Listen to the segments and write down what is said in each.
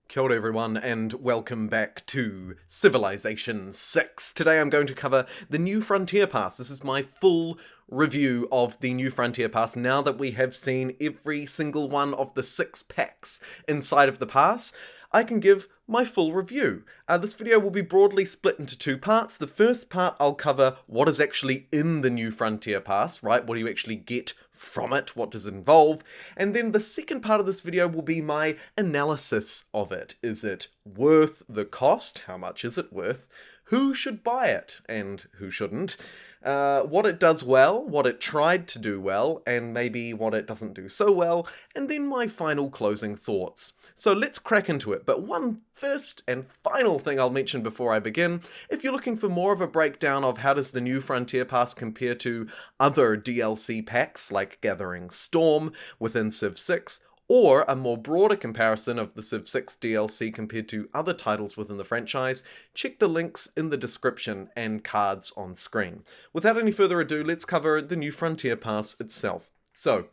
Kia ora everyone, and welcome back to Civilization 6. Today I'm going to cover the New Frontier Pass. This is my full review of the New Frontier Pass now that we have seen every single one of the 6 packs inside of the pass. I can give my full review. This video will be broadly split into 2 parts. The first part I'll cover what is actually in the New Frontier Pass, right? What do you actually get from it? What does it involve? And then the second part of this video will be my analysis of it. Is it worth the cost? How much is it worth? Who should buy it and who shouldn't? What it does well, what it tried to do well, and maybe what it doesn't do so well, and then my final closing thoughts. So let's crack into it. But one first and final thing I'll mention before I begin, if you're looking for more of a breakdown of how does the New Frontier Pass compare to other DLC packs like Gathering Storm within Civ 6, or a more broader comparison of the Civ 6 DLC compared to other titles within the franchise, check the links in the description and cards on screen. Without any further ado, let's cover the New Frontier Pass itself. So,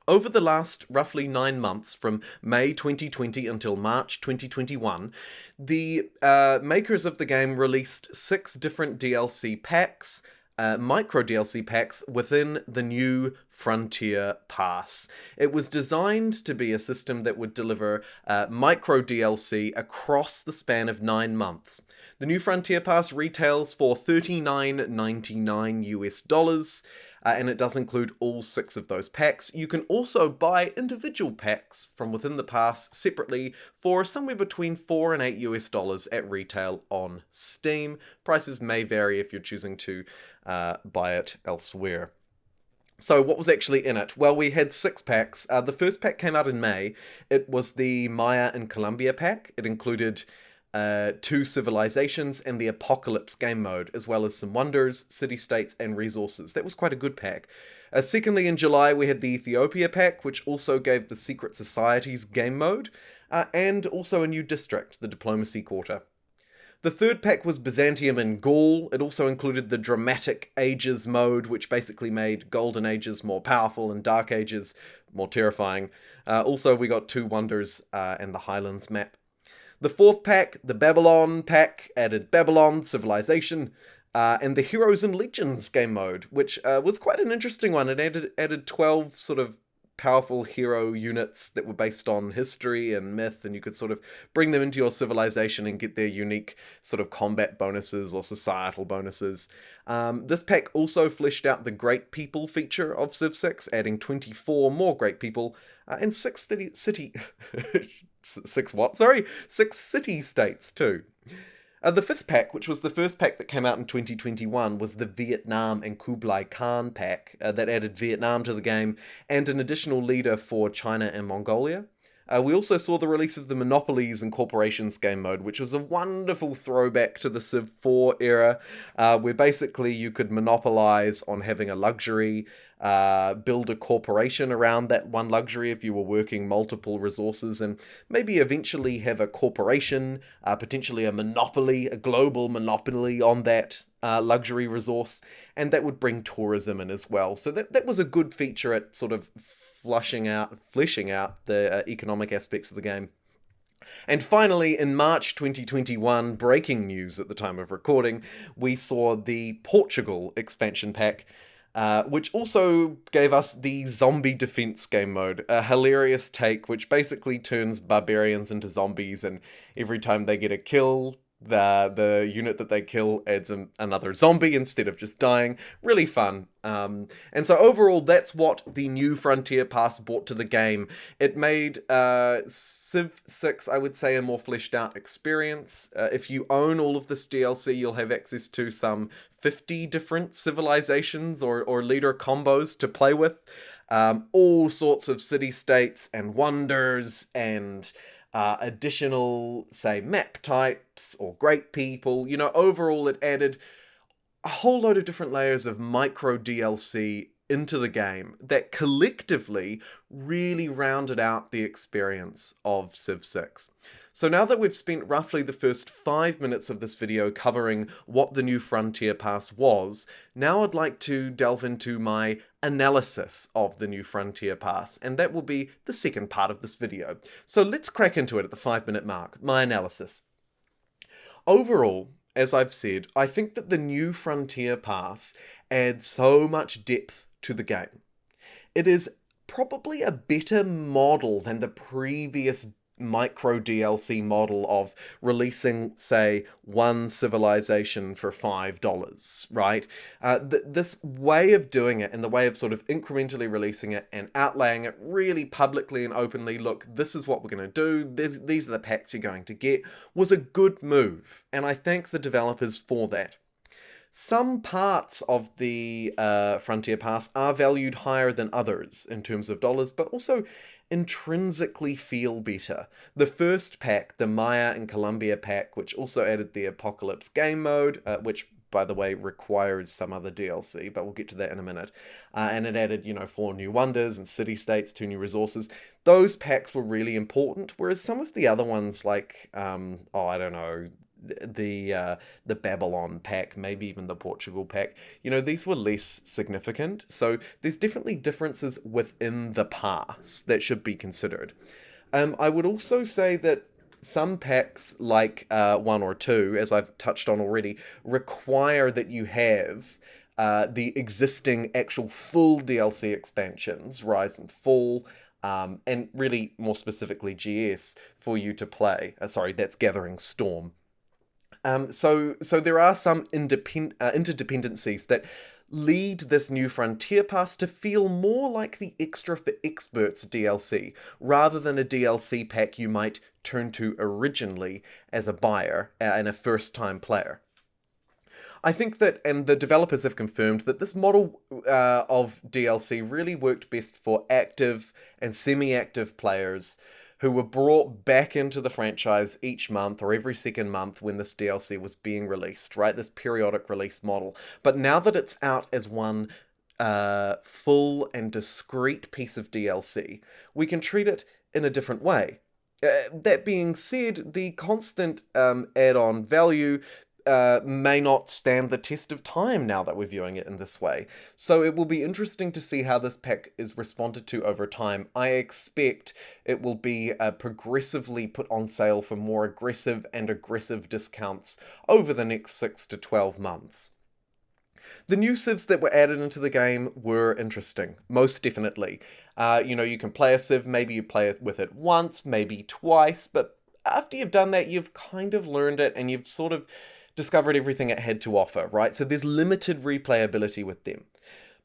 over the last roughly 9 months, from May 2020 until March 2021, the makers of the game released 6 different DLC packs, micro DLC packs within the New Frontier Pass. It was designed to be a system that would deliver micro DLC across the span of 9 months. The New Frontier Pass retails for $39.99 US, and it does include all 6 of those packs. You can also buy individual packs from within the pass separately for somewhere between $4 and $8 US at retail on Steam. Prices may vary if you're choosing to buy it elsewhere. So what was actually in it? Well, we had 6 packs. The first pack came out in May. It was the Maya and Colombia pack. It included 2 civilizations and the Apocalypse game mode, as well as some wonders, city-states, and resources. That was quite a good pack. Secondly, in July, we had the Ethiopia pack, which also gave the Secret Societies game mode, and also a new district, the Diplomacy Quarter. The third pack was Byzantium and Gaul. It also included the Dramatic Ages mode, which basically made Golden Ages more powerful and Dark Ages more terrifying. Also, we got 2 wonders and the Highlands map. The fourth pack, the Babylon pack, added Babylon, Civilization, and the Heroes and Legends game mode, which was quite an interesting one. It added 12 sort of powerful hero units that were based on history and myth, and you could sort of bring them into your civilization and get their unique sort of combat bonuses or societal bonuses. This pack also fleshed out the Great People feature of Civ 6, adding 24 more Great People, and 6 city-states too. The fifth pack, which was the first pack that came out in 2021, was the Vietnam and Kublai Khan pack that added Vietnam to the game and an additional leader for China and Mongolia. We also saw the release of the Monopolies and Corporations game mode, which was a wonderful throwback to the Civ 4 era, where basically you could monopolize on having a luxury, build a corporation around that one luxury if you were working multiple resources, and maybe eventually have a corporation, potentially a monopoly, a global monopoly on that luxury resource, and that would bring tourism in as well. So that was a good feature at sort of fleshing out the economic aspects of the game. And finally, in March 2021, breaking news at the time of recording, we saw the Portugal expansion pack, which also gave us the Zombie Defense game mode, a hilarious take which basically turns barbarians into zombies, and every time they get a kill, the unit that they kill adds another zombie instead of just dying. Really fun. And so overall, that's what the New Frontier Pass brought to the game. It made Civ 6, I would say, a more fleshed out experience. If you own all of this DLC, you'll have access to some 50 different civilizations or leader combos to play with. All sorts of city-states and wonders and additional, say, map types or great people. You know, overall it added a whole load of different layers of micro DLC into the game that collectively really rounded out the experience of Civ 6. So now that we've spent roughly the first 5 minutes of this video covering what the new Frontier Pass was, now I'd like to delve into my analysis of the new Frontier Pass, and that will be the second part of this video. So let's crack into it at the 5-minute mark, my analysis. Overall, as I've said, I think that the new Frontier Pass adds so much depth to the game. It is probably a better model than the previous micro DLC model of releasing, say, one civilization for $5, right? This way of doing it and the way of sort of incrementally releasing it and outlaying it really publicly and openly, look, this is what we're going to do, these are the packs you're going to get, was a good move, and I thank the developers for that. Some parts of the Frontier Pass are valued higher than others in terms of dollars, but also intrinsically feel better. The first pack, the Maya and Colombia pack, which also added the Apocalypse game mode, which by the way requires some other DLC, but we'll get to that in a minute. And it added, 4 new wonders and city-states, 2 new resources. Those packs were really important, whereas some of the other ones like, I don't know, the Babylon pack, maybe even the Portugal pack, these were less significant. So there's definitely differences within the pass that should be considered. I would also say that some packs, like 1 or 2, as I've touched on already, require that you have the existing actual full DLC expansions, Rise and Fall, and really more specifically GS, for you to play. That's Gathering Storm. So there are some interdependencies that lead this new Frontier Pass to feel more like the Extra for Experts DLC, rather than a DLC pack you might turn to originally as a buyer and a first-time player. I think that, and the developers have confirmed, that this model of DLC really worked best for active and semi-active players who were brought back into the franchise each month or every second month when this DLC was being released, right? This periodic release model. But now that it's out as one full and discrete piece of DLC, we can treat it in a different way. That being said, the constant add-on value may not stand the test of time now that we're viewing it in this way. So it will be interesting to see how this pack is responded to over time. I expect it will be progressively put on sale for more aggressive discounts over the next 6 to 12 months. The new civs that were added into the game were interesting, most definitely. You can play a civ, maybe you play with it once, maybe twice, but after you've done that, you've kind of learned it and you've sort of discovered everything it had to offer, right? So there's limited replayability with them.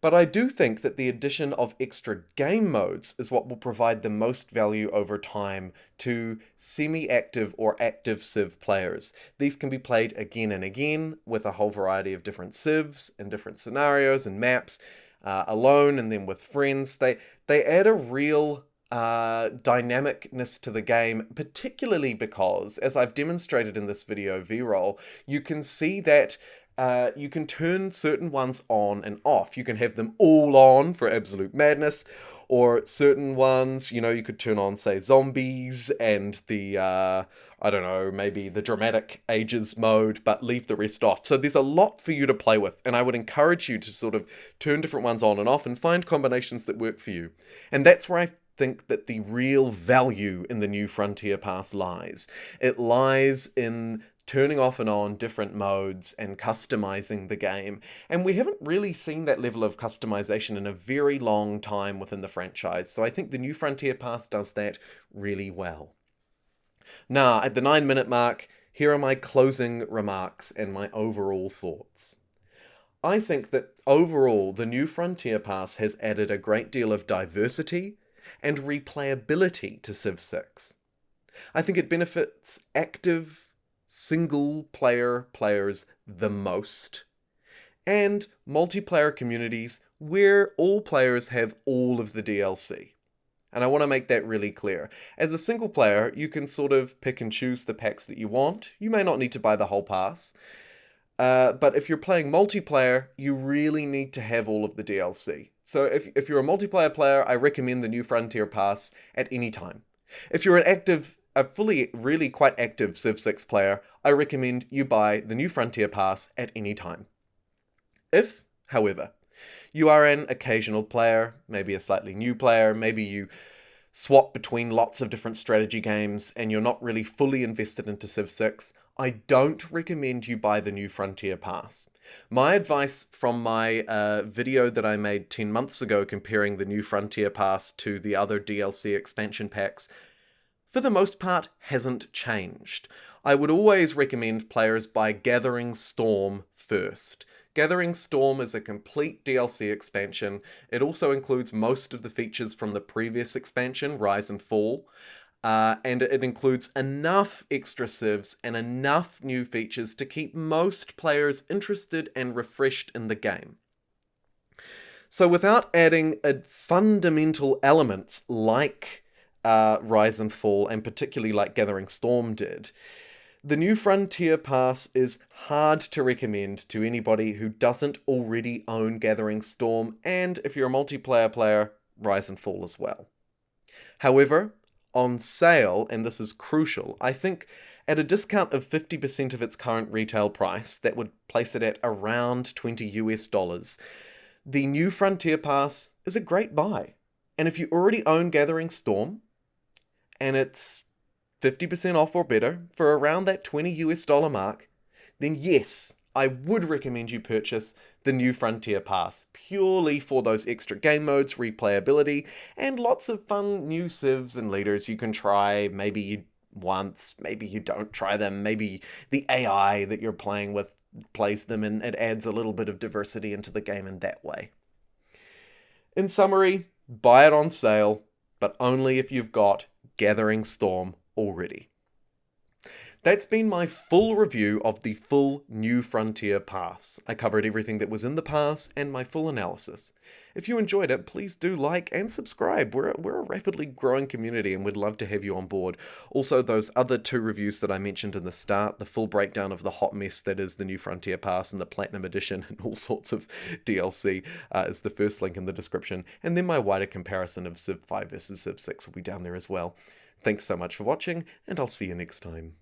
But I do think that the addition of extra game modes is what will provide the most value over time to semi-active or active Civ players. These can be played again and again with a whole variety of different Civs and different scenarios and maps, alone and then with friends. They add a real dynamicness to the game, particularly because, as I've demonstrated in this video V-roll, you can see that you can turn certain ones on and off. You can have them all on for absolute madness, or certain ones, you could turn on, say, zombies and the, maybe the dramatic ages mode, but leave the rest off. So there's a lot for you to play with, and I would encourage you to sort of turn different ones on and off and find combinations that work for you. And that's where I think that the real value in the new Frontier Pass lies. It lies in turning off and on different modes and customizing the game. And we haven't really seen that level of customization in a very long time within the franchise. So I think the new Frontier Pass does that really well. Now, at the 9-minute mark, here are my closing remarks and my overall thoughts. I think that overall, the new Frontier Pass has added a great deal of diversity and replayability to Civ 6. I think it benefits active, single-player players the most, and multiplayer communities where all players have all of the DLC. And I want to make that really clear. As a single player, you can sort of pick and choose the packs that you want. You may not need to buy the whole pass. But if you're playing multiplayer, you really need to have all of the DLC. So if you're a multiplayer player, I recommend the New Frontier Pass at any time. If you're a really quite active Civ 6 player, I recommend you buy the New Frontier Pass at any time. If, however, you are an occasional player, maybe a slightly new player, maybe you swap between lots of different strategy games and you're not really fully invested into Civ 6, I don't recommend you buy the New Frontier Pass. My advice from my video that I made 10 months ago comparing the New Frontier Pass to the other DLC expansion packs, for the most part, hasn't changed. I would always recommend players buy Gathering Storm first. Gathering Storm is a complete DLC expansion. It also includes most of the features from the previous expansion, Rise and Fall, and it includes enough extra civs and enough new features to keep most players interested and refreshed in the game. So without adding fundamental elements like Rise and Fall, and particularly like Gathering Storm did, the New Frontier Pass is hard to recommend to anybody who doesn't already own Gathering Storm, and if you're a multiplayer player, Rise and Fall as well. However, on sale, and this is crucial, I think at a discount of 50% of its current retail price, that would place it at around $20 US, the New Frontier Pass is a great buy. And if you already own Gathering Storm, and it's 50% off or better for around that $20 US mark, then yes, I would recommend you purchase the New Frontier Pass, purely for those extra game modes, replayability, and lots of fun new civs and leaders you can try. Maybe you once, maybe you don't try them, maybe the AI that you're playing with plays them and it adds a little bit of diversity into the game in that way. In summary, buy it on sale, but only if you've got Gathering Storm already. That's been my full review of the full New Frontier Pass. I covered everything that was in the pass and my full analysis. If you enjoyed it, please do like and subscribe. We're a rapidly growing community and we'd love to have you on board. Also, those other 2 reviews that I mentioned in the start, the full breakdown of the hot mess that is the New Frontier Pass and the Platinum Edition and all sorts of DLC, is the first link in the description. And then my wider comparison of Civ 5 versus Civ 6 will be down there as well. Thanks so much for watching, and I'll see you next time.